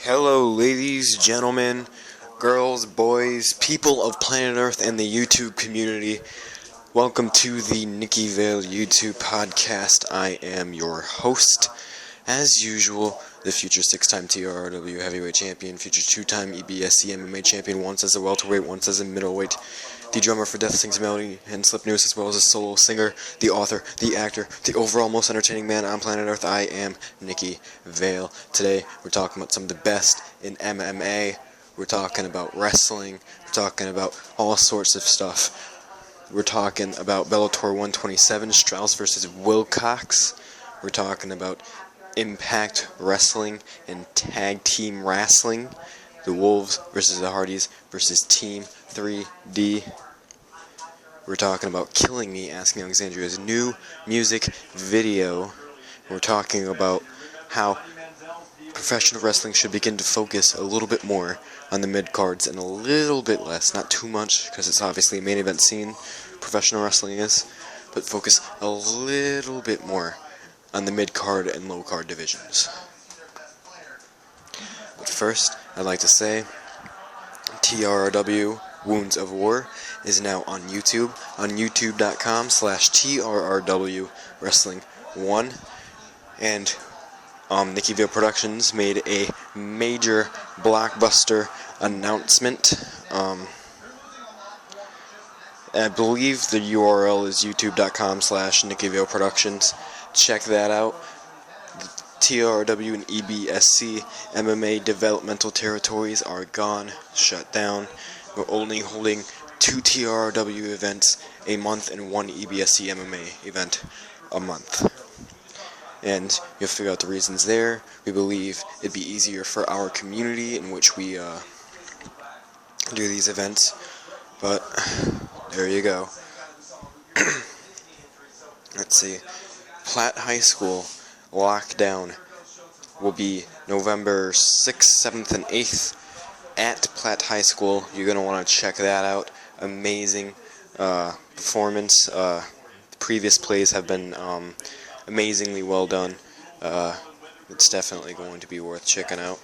Hello, ladies, gentlemen, girls, boys, people of planet Earth and the YouTube community. Welcome to the Nicky YouTube podcast. I am your host, as usual, the future six-time TRW heavyweight champion, future two-time EBSC MMA champion, once as a welterweight, once as a middleweight, the drummer for Death Sings Melody and Slip News, as well as a solo singer, the author, the actor, the overall most entertaining man on planet Earth. I am Nicky Vale. Today, we're talking about some of the best in MMA. We're talking about wrestling. We're talking about all sorts of stuff. We're talking about Bellator 127, Strauss versus Wilcox. We're talking about Impact Wrestling and Tag Team Wrestling. The Wolves versus the Hardys versus Team 3D. We're talking about Killing Me, asking Alexandria's new music video. We're talking about how professional wrestling should begin to focus a little bit more on the mid-cards and a little bit less, not too much, because it's obviously a main event scene, professional wrestling is, but focus a little bit more on the mid-card and low-card divisions. But first, I'd like to say, TRRW Wounds of War is now on YouTube, on youtube.com/TRRW Wrestling 1, and Nicky Vale Productions made a major blockbuster announcement. I believe the URL is youtube.com/Nicky Vale Productions. Check that out. TRW and EBSC MMA developmental territories are gone, shut down. We're only holding 2 TRW events a month and 1 EBSC MMA event a month. And you'll figure out the reasons there. We believe it'd be easier for our community in which we do these events. But there you go. Let's see. Platt High School lockdown will be November 6th, 7th, and 8th at Platt High School. You're going to want to check that out. Amazing performance. The previous plays have been amazingly well done. It's definitely going to be worth checking out.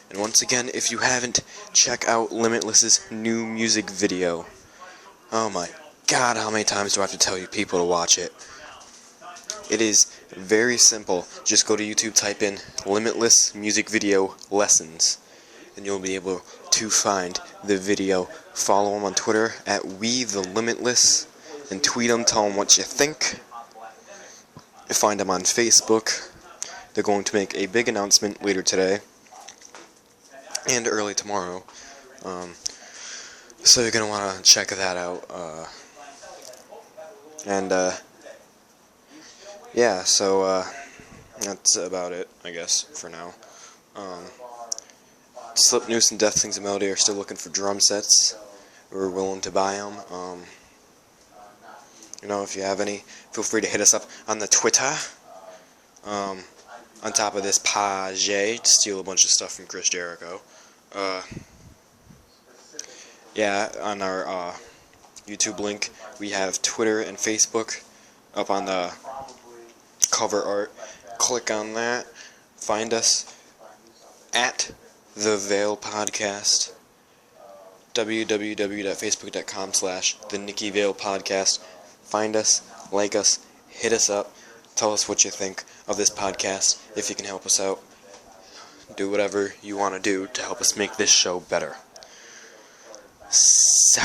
And once again, if you haven't, check out Limitless's new music video. Oh my god, how many times do I have to tell you people to watch it? It is very simple. Just go to YouTube, type in Limitless Music Video Lessons, and you'll be able to find the video. Follow them on Twitter at WeTheLimitless, and tweet them, tell them what you think. Find them on Facebook. They're going to make a big announcement later today and early tomorrow. So you're going to want to check that out. Yeah, so that's about it, I guess, for now. Slip Noose and Death Sings Melody are still looking for drum sets. We're willing to buy them. If you have any, feel free to hit us up on the Twitter. On top of this page, to steal a bunch of stuff from Chris Jericho. Yeah, on our YouTube link, we have Twitter and Facebook up on the cover art. Click on that. Find us at The Vale Podcast. www.facebook.com/The Nicky Vale Podcast. Find us, like us, hit us up, tell us what you think of this podcast. If you can help us out, do whatever you want to do to help us make this show better. So,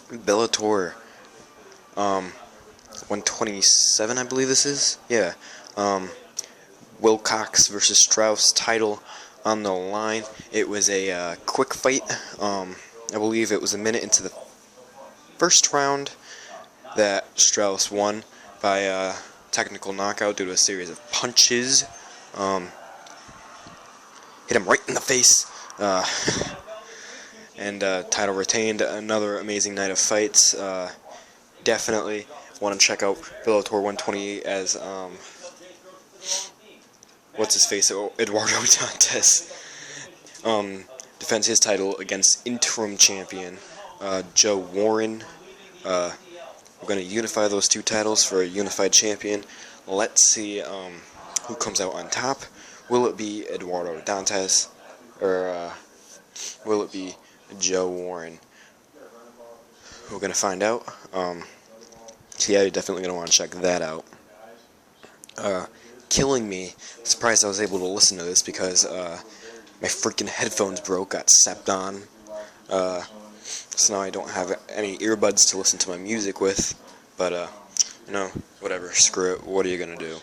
Bellator 127, I believe this is. Yeah. Wilcox versus Strauss title on the line. It was a quick fight. I believe it was a minute into the first round that Strauss won by a technical knockout due to a series of punches. Hit him right in the face. And title retained. Another amazing night of fights. Definitely want to check out Bellator 128 as what's his face, Eduardo Dantes defends his title against interim champion Joe Warren. We're going to unify those two titles for a unified champion. Let's see Who comes out on top? Will it be Eduardo Dantes, or will it be Joe Warren? We're gonna find out. So yeah, you're definitely gonna want to check that out. Killing me. Surprised I was able to listen to this because my freaking headphones broke, got stepped on. So now I don't have any earbuds to listen to my music with. But whatever. Screw it. What are you gonna do?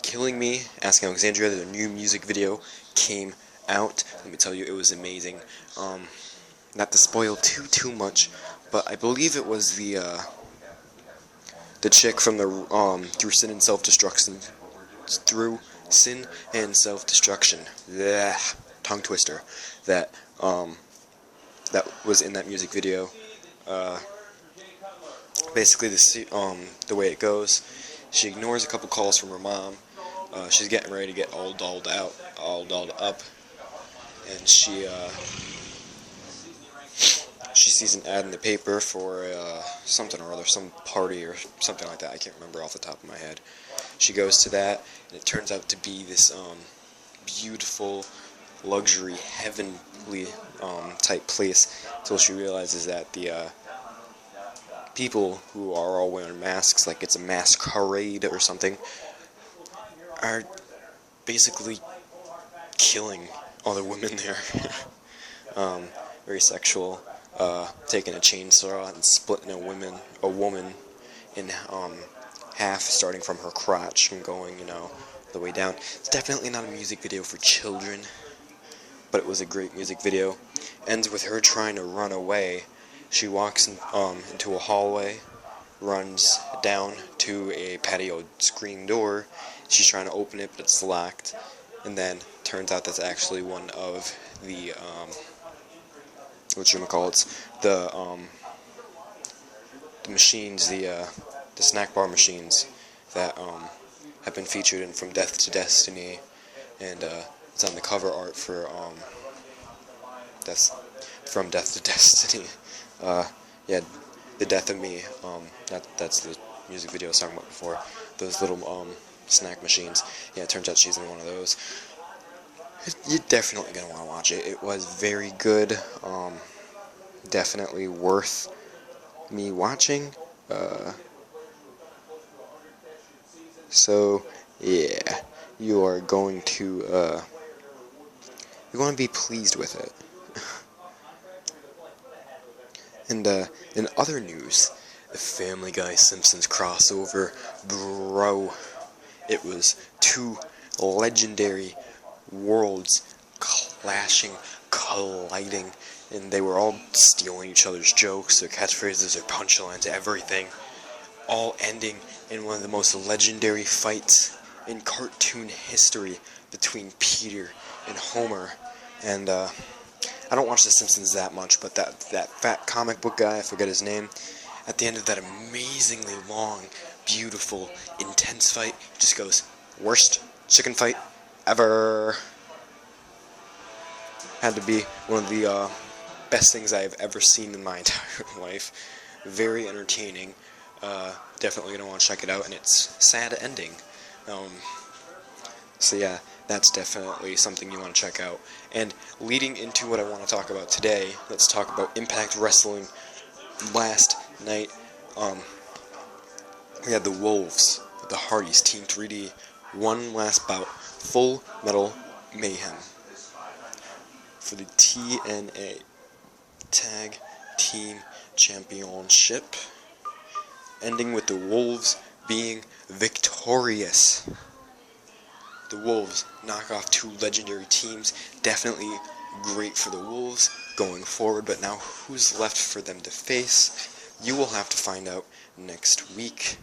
Killing Me, Asking Alexandria, their new music video came out. Let me tell you, it was amazing. Not to spoil too much, but I believe it was the chick from the Through Sin and Self-Destruction, tongue twister, that was in that music video. Basically, the way it goes, she ignores a couple calls from her mom. She's getting ready to get all dolled up, and she sees an ad in the paper for something or other, some party or something like that. I can't remember off the top of my head. She goes to that, and it turns out to be this beautiful, luxury, heavenly type place, until she realizes that the people who are all wearing masks, like it's a masquerade or something, are basically killing all the women there. Very sexual. Taking a chainsaw and splitting a woman in half, starting from her crotch and going, the way down. It's definitely not a music video for children, but it was a great music video. Ends with her trying to run away. She walks into a hallway, runs down to a patio screen door. She's trying to open it, but it's locked. And then turns out that's actually one of the the machines, the snack bar machines that have been featured in From Death to Destiny, and it's on the cover art for From Death to Destiny. Yeah, The Death of Me. That's the music video I was talking about before. Those little snack machines. Yeah, it turns out she's in one of those. You're definitely gonna want to watch it. It was very good. Definitely worth me watching. So yeah, you are going to be pleased with it. And in other news, the Family Guy Simpsons crossover, bro. It was two legendary worlds clashing, colliding, and they were all stealing each other's jokes, their catchphrases, their punchlines, everything, all ending in one of the most legendary fights in cartoon history between Peter and Homer. And I don't watch The Simpsons that much, but that fat comic book guy, I forget his name, at the end of that amazingly long, beautiful, intense fight, just goes, "Worst chicken fight ever." Had to be one of the best things I've ever seen in my entire life. Very entertaining. Definitely gonna want to check it out, and it's sad ending. So yeah, that's definitely something you want to check out. And leading into what I want to talk about today, let's talk about Impact Wrestling. Last night, we had the Wolves, the Hardys, Team 3D, one last bout, Full Metal Mayhem, for the TNA Tag Team Championship, ending with the Wolves being victorious. The Wolves knock off two legendary teams. Definitely great for the Wolves going forward, but now who's left for them to face? You will have to find out next week.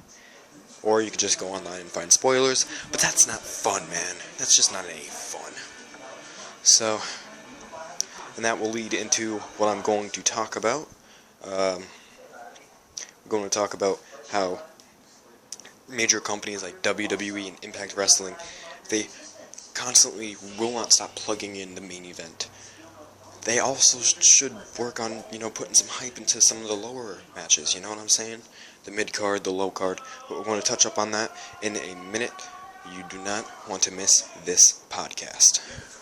Or you could just go online and find spoilers, but that's not fun, man. That's just not any fun. So, and that will lead into what I'm going to talk about. I'm going to talk about how major companies like WWE and Impact Wrestling, they constantly will not stop plugging in the main event. They also should work on, putting some hype into some of the lower matches, you know what I'm saying? The mid-card, the low-card, but we're going to touch up on that in a minute. You do not want to miss this podcast.